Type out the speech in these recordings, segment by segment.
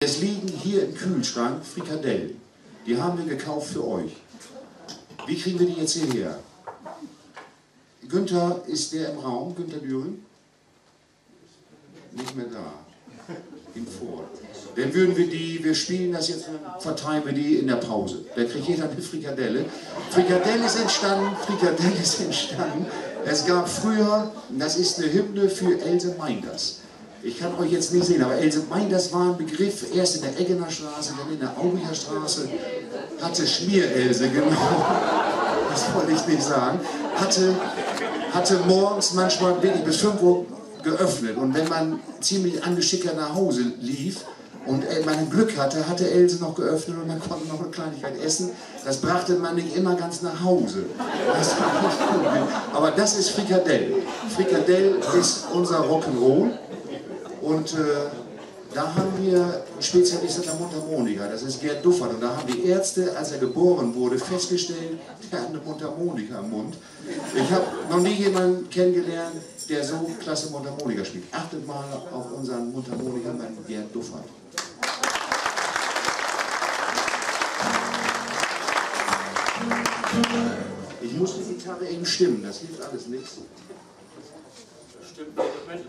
Es liegen hier im Kühlschrank Frikadellen. Die haben wir gekauft für euch. Wie kriegen wir die jetzt hierher? Günther, ist der im Raum? Günther Düring? Nicht mehr da. Ihm vor. Dann würden wir spielen das jetzt, verteilen wir die in der Pause. Da kriegt jeder eine Frikadelle. Frikadelle ist entstanden. Es gab früher, das ist eine Hymne für Else Meinders. Ich kann euch jetzt nicht sehen, aber Else Meinders war ein Begriff, erst in der Eggener Straße, dann in der Aubinger Straße, hatte Schmier-Else, genau, das wollte ich nicht sagen, hatte morgens manchmal wirklich bis 5 Uhr geöffnet und wenn man ziemlich angeschickert nach Hause lief und man Glück hatte, hatte Else noch geöffnet und man konnte noch eine Kleinigkeit essen. Das brachte man nicht immer ganz nach Hause. Das war nicht gut. Aber das ist Frikadelle. Frikadelle ist unser Rock'n'Roll. Und da haben wir einen Spezialisten der Mundharmonika, das ist Gerd Duffert. Und da haben die Ärzte, als er geboren wurde, festgestellt, der hat eine Mundharmonika im Mund. Ich habe noch nie jemanden kennengelernt, der so klasse Mundharmonika spielt. Achtet mal auf unseren Mundharmonika beim Gerd Duffert. Ich muss die Gitarre eben stimmen, das hilft alles nichts. Das stimmt, das Mensch.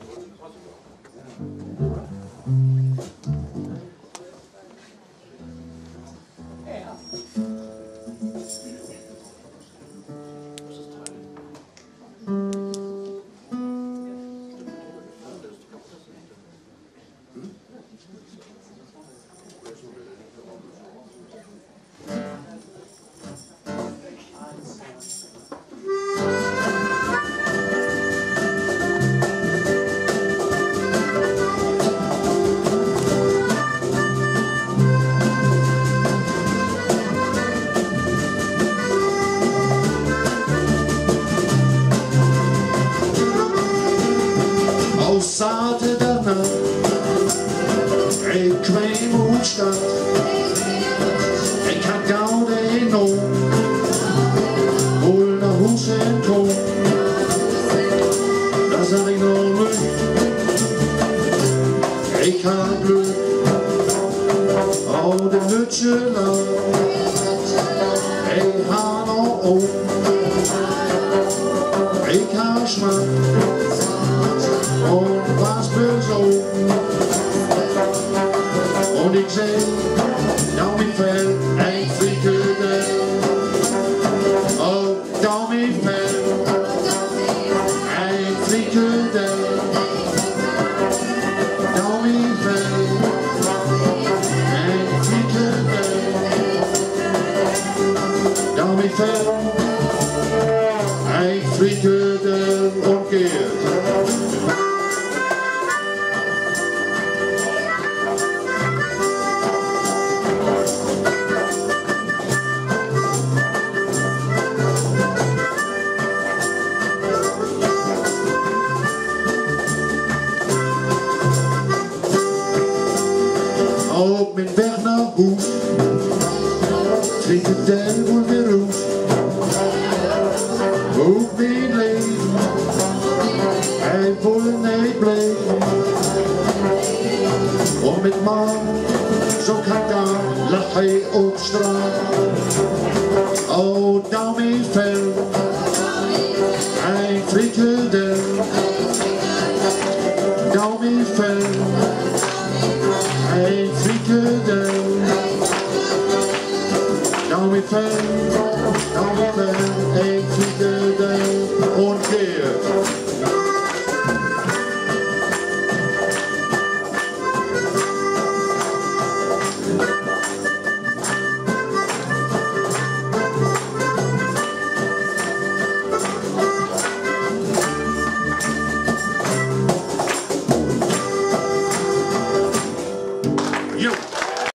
Zaten daarna, ik kwam hoe het staat. Ik had gouden in om, hol naar huis en kom. Daar zag ik nog leuk, ik had geluk. Oh, de nutje lang, ik had nog om. Ik had smaak. Und was besoffen. Und ich seh, da mir fällt ein Frikadell. Oh, da mir fällt ein Frikadell. Da mir fällt ein Frikadell. Da mir fällt ein Frikadell und geht. Op mijn weg naar huis, frikadel wordt weer roes. Ook mijn leven, hij voelde niet bleef. Om met man, zo gaat daar, lag hij op straat. Oh, dan mijn vel, hij frikadel. Dan mijn vel. Ein Frikadell, da mir fällt, ein Frikadell.